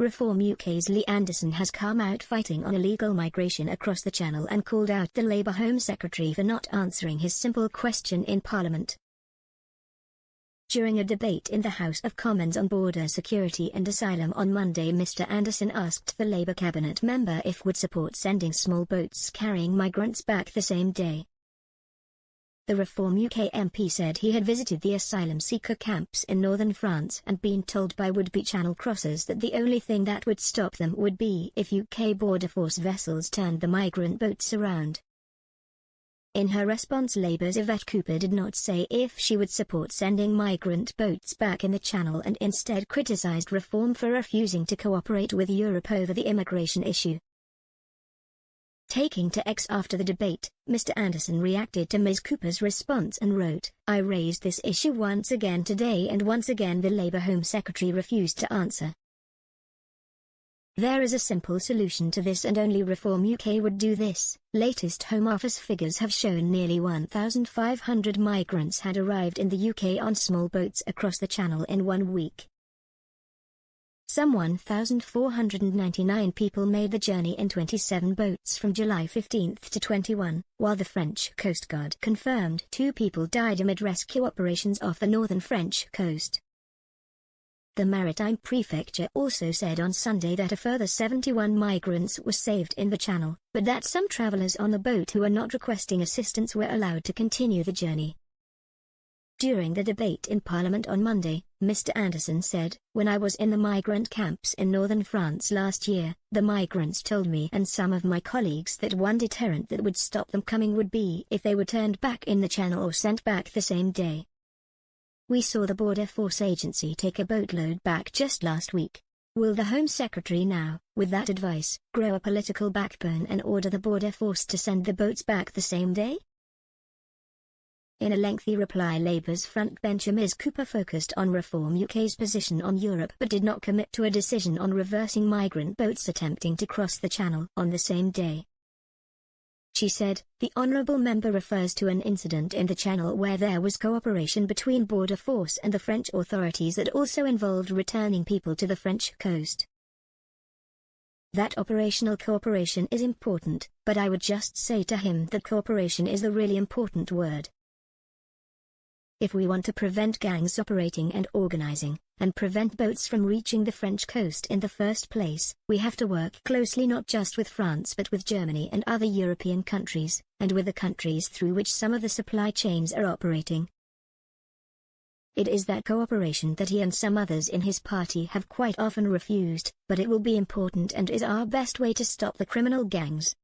Reform UK's Lee Anderson has come out fighting on illegal migration across the Channel and called out the Labour Home Secretary for not answering his simple question in Parliament. During a debate in the House of Commons on border security and asylum on Monday, Mr Anderson asked the Labour cabinet member if would support sending small boats carrying migrants back the same day. The Reform UK MP said he had visited the asylum seeker camps in northern France and been told by would-be Channel crossers that the only thing that would stop them would be if UK Border Force vessels turned the migrant boats around. In her response, Labour's Yvette did not say if she would support sending migrant boats back in the Channel and instead criticised Reform for refusing to cooperate with Europe over the immigration issue. Taking to X after the debate, Mr Anderson reacted to Ms Cooper's response and wrote, "I raised this issue once again today and once again the Labour Home Secretary refused to answer. There is a simple solution to this and only Reform UK would do this." Latest Home Office figures have shown nearly 1,500 migrants had arrived in the UK on small boats across the Channel in 1 week. Some 1,499 people made the journey in 27 boats from July 15 to 21, while the French Coast Guard confirmed 2 people died amid rescue operations off the northern French coast. The Maritime Prefecture also said on Sunday that a further 71 migrants were saved in the Channel, but that some travellers on the boat who were not requesting assistance were allowed to continue the journey. During the debate in Parliament on Monday, Mr Anderson said, "When I was in the migrant camps in northern France last year, the migrants told me and some of my colleagues that one deterrent that would stop them coming would be if they were turned back in the Channel or sent back the same day. We saw the Border Force Agency take a boatload back just last week. Will the Home Secretary now, with that advice, grow a political backbone and order the Border Force to send the boats back the same day?" In a lengthy reply, Labour's frontbencher Ms Cooper focused on Reform UK's position on Europe but did not commit to a decision on reversing migrant boats attempting to cross the Channel on the same day. She said, "The honourable member refers to an incident in the Channel where there was cooperation between Border Force and the French authorities that also involved returning people to the French coast. That operational cooperation is important, but I would just say to him that cooperation is the really important word. If we want to prevent gangs operating and organizing, and prevent boats from reaching the French coast in the first place, we have to work closely not just with France but with Germany and other European countries, and with the countries through which some of the supply chains are operating. It is that cooperation that he and some others in his party have quite often refused, but it will be important and is our best way to stop the criminal gangs."